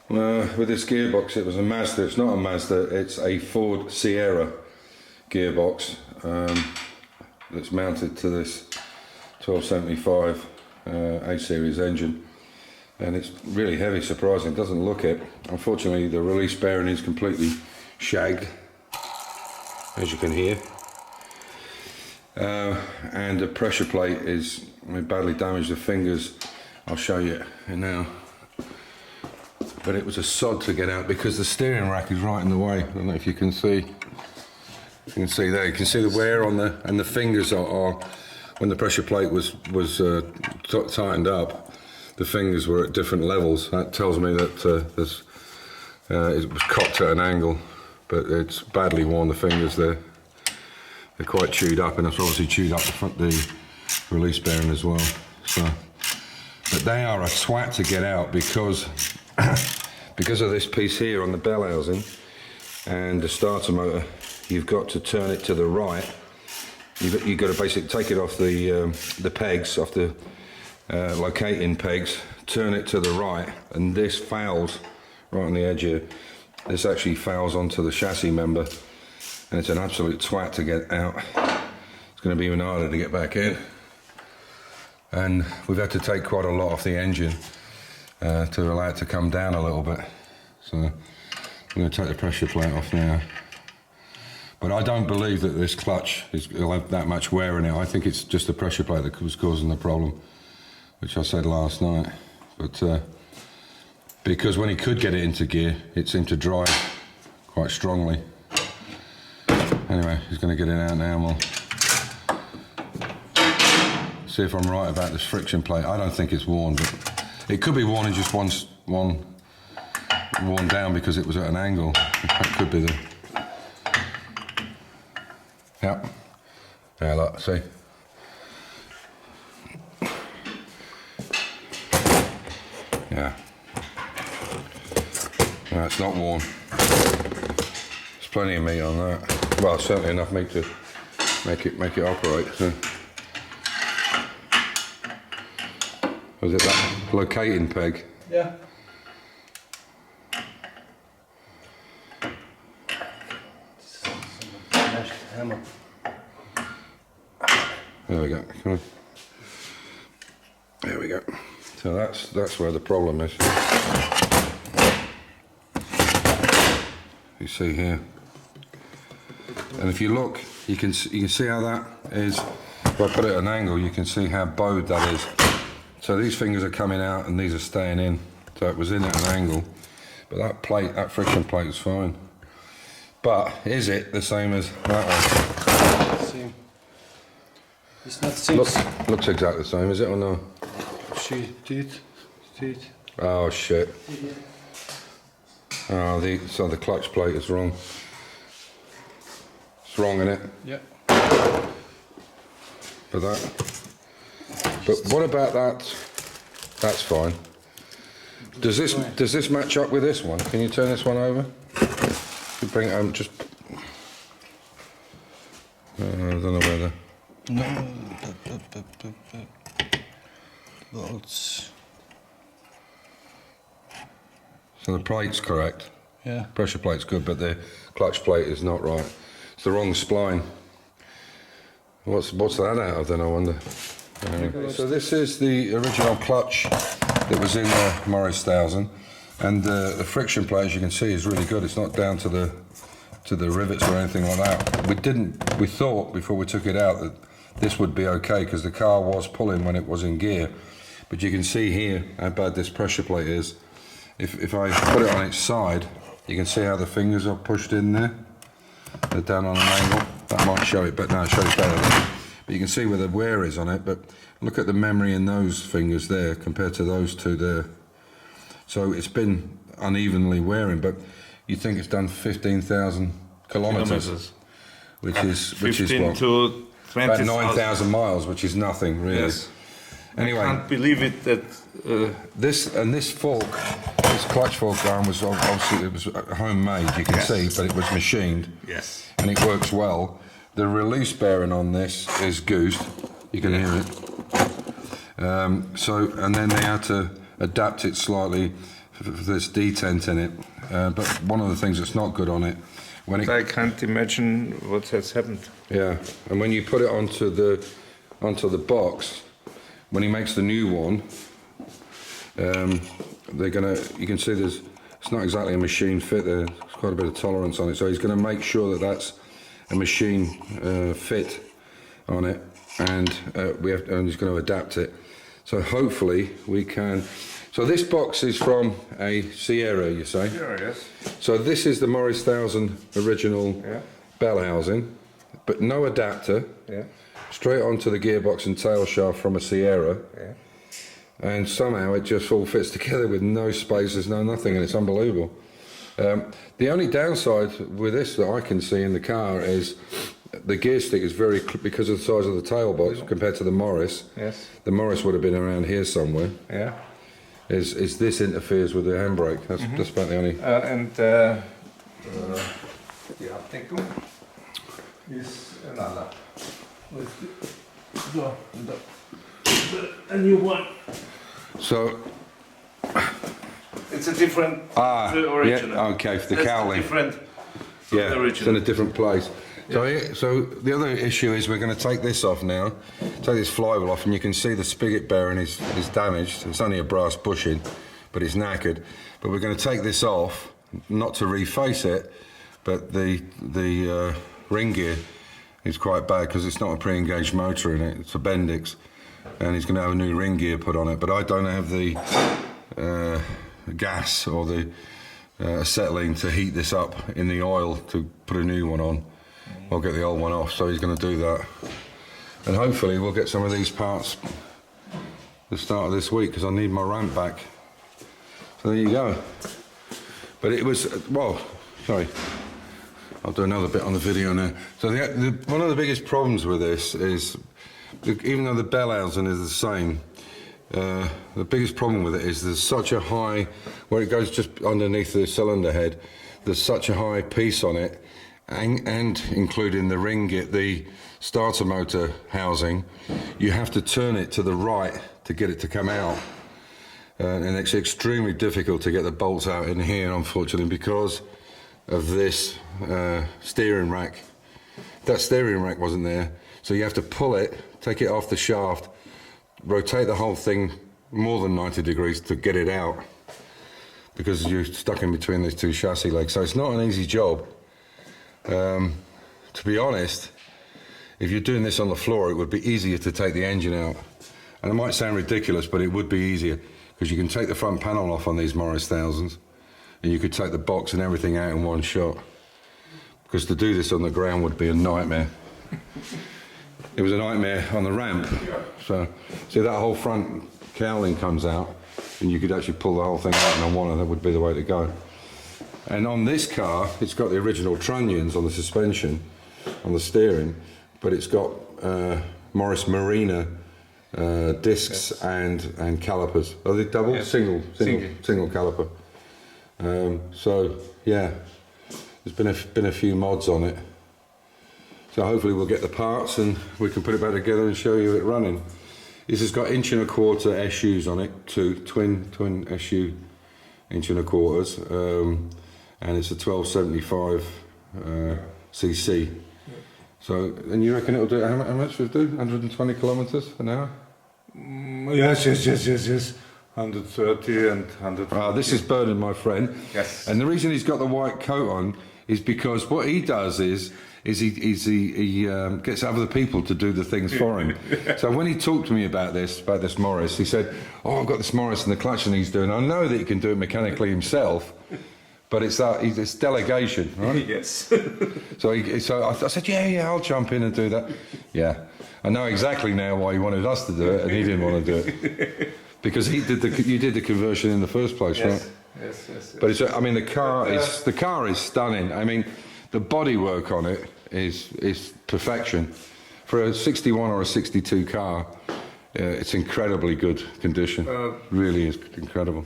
With this gearbox, it was a Mazda. It's not a Mazda, it's a Ford Sierra gearbox that's mounted to this 1275 A-series engine, and it's really heavy, surprising. It doesn't look it. Unfortunately, the release bearing is completely shagged, as you can hear, and the pressure plate is badly damaged. The fingers, I'll show you now. But it was a sod to get out because the steering rack is right in the way. I don't know if you can see. You can see there. You can see the wear on the fingers are when the pressure plate was tightened up. The fingers were at different levels. That tells me that it was cocked at an angle, but it's badly worn. The fingers they're quite chewed up, and it's obviously chewed up the release bearing as well. So, but they are a twat to get out because. Because of this piece here on the bell housing and the starter motor, you've got to turn it to the right. You've got to basically take it off the pegs, off the locating pegs, turn it to the right, and this fouls right on the edge here. This actually fouls onto the chassis member, and it's an absolute twat to get out. It's going to be even harder to get back in, and we've had to take quite a lot off the engine to allow it to come down a little bit. So I'm going to take the pressure plate off now. But I don't believe that this clutch will have that much wear in it. I think it's just the pressure plate that was causing the problem, which I said last night. But because when he could get it into gear, it seemed to drive quite strongly. Anyway, he's going to get it out now, and we'll see if I'm right about this friction plate. I don't think it's worn, but it could be worn and just worn down because it was at an angle. That could be the. Yep. Yeah, look, see. Yeah. No, it's not worn. There's plenty of meat on that. Well, certainly enough meat to make it operate. So. Was it that locating peg? Yeah. Hammer. There we go. Come on. There we go. So that's where the problem is. You see here, and if you look, you can see how that is. If I put it at an angle, you can see how bowed that is. So these fingers are coming out and these are staying in. So it was in at an angle, but that plate, that friction plate is fine. But is it the same as that one? Same. It's not the same. Looks exactly the same, is it or no? See it. Oh shit. Oh, so the clutch plate is wrong. It's wrong, isn't it? Yeah. For that. But what about that? That's fine. Does this match up with this one? Can you turn this one over? You bring it just. I don't know whether. No. Bolts. So the plate's correct. Yeah. Pressure plate's good, but the clutch plate is not right. It's the wrong spline. What's that out of then, I wonder? So this is the original clutch that was in the Morris 1000, and the friction plate, as you can see, is really good. It's not down to the rivets or anything like that. We thought before we took it out that this would be okay because the car was pulling when it was in gear, but you can see here how bad this pressure plate is. If I put it on its side, you can see how the fingers are pushed in there. They're down on an angle. That might show it, but no, it shows better there. But you can see where the wear is on it, but look at the memory in those fingers there compared to those two there. So it's been unevenly wearing, but you think it's done 15,000 kilometers, which is what, to 20, about 9,000 miles, which is nothing really. Yes. Anyway, I can't believe it that this fork, this clutch fork arm was obviously it was homemade. You can see, but it was machined. Yes. And it works well. The release bearing on this is goosed. You can hear it. And then they had to adapt it slightly there's detent in it. But one of the things that's not good on it, when it I can't imagine what has happened. yeah, and when you put it onto the box, when he makes the new one, you can see it's not exactly a machine fit there. There's quite a bit of tolerance on it, so he's going to make sure that that's a machine fit on it, and and he's going to adapt it. So hopefully we can. So this box is from a Sierra, you say? Yeah, yes. So this is the Morris 1000 original bell housing, but no adapter. Yeah. Straight onto the gearbox and tail shaft from a Sierra. Yeah. And somehow it just all fits together with no spaces, no nothing, and it's unbelievable. The only downside with this that I can see in the car is the gear stick is because of the size of the tail box compared to the Morris. Yes. The Morris would have been around here somewhere. Yeah. Is this interferes with the handbrake? That's about the only. And the Abdeckung is another. With a new one. So. It's a different. The original. Yeah. Okay. For the That's cowling. Different. From Yeah. the It's in original. a different place. So the other issue is we're going to take this off now, take this flywheel off, and you can see the spigot bearing is damaged. It's only a brass bushing, but it's knackered. But we're going to take this off, not to reface it, but the ring gear is quite bad because it's not a pre-engaged motor in it. It's a Bendix, and he's going to have a new ring gear put on it. But I don't have the gas or the acetylene to heat this up in the oil to put a new one on. I'll get the old one off, so he's going to do that. And hopefully we'll get some of these parts the start of this week, because I need my ramp back. So there you go. But it was, well, sorry, I'll do another bit on the video now. So one of the biggest problems with this is, even though the bell housing is the same, the biggest problem with it is there's such a high, where it goes just underneath the cylinder head, there's such a high piece on it, and including the ring gear, the starter motor housing, you have to turn it to the right to get it to come out. And it's extremely difficult to get the bolts out in here, unfortunately, because of this steering rack. That steering rack wasn't there, so you have to pull it, take it off the shaft, rotate the whole thing more than 90 degrees to get it out, because you're stuck in between these two chassis legs. So it's not an easy job. To be honest, if you're doing this on the floor, it would be easier to take the engine out. And it might sound ridiculous, but it would be easier, because you can take the front panel off on these Morris 1000s, and you could take the box and everything out in one shot. Because to do this on the ground would be a nightmare. It was a nightmare on the ramp. So, see, that whole front cowling comes out, and you could actually pull the whole thing out in one, and that would be the way to go. And on this car, it's got the original trunnions on the suspension, on the steering, but it's got Morris Marina discs and calipers. Are they double? Yes. Single caliper. So yeah, there's been a few mods on it. So hopefully we'll get the parts and we can put it back together and show you it running. This has got 1.25 inch SUs on it, two twin SU 1.25 inch, and it's a 1275 cc. So, and you reckon it'll do, how much will it do? 120 kilometers an hour? Yes. 130 and 100. This is Bernard, my friend. Yes. And the reason he's got the white coat on is because what he does is he gets other people to do the things for him. So when he talked to me about this Morris, he said, "Oh, I've got this Morris and the clutch, and he's doing. I know that he can do it mechanically himself, but it's delegation, right?" Yes. So I said, "Yeah, I'll jump in and do that." Yeah, I know exactly now why he wanted us to do it, and he didn't want to do it because you did the conversion in the first place, Yes. right? Yes. But I mean, the car is stunning. I mean, the bodywork on it is perfection. For a 61 or a 62 car, it's incredibly good condition. Really is incredible.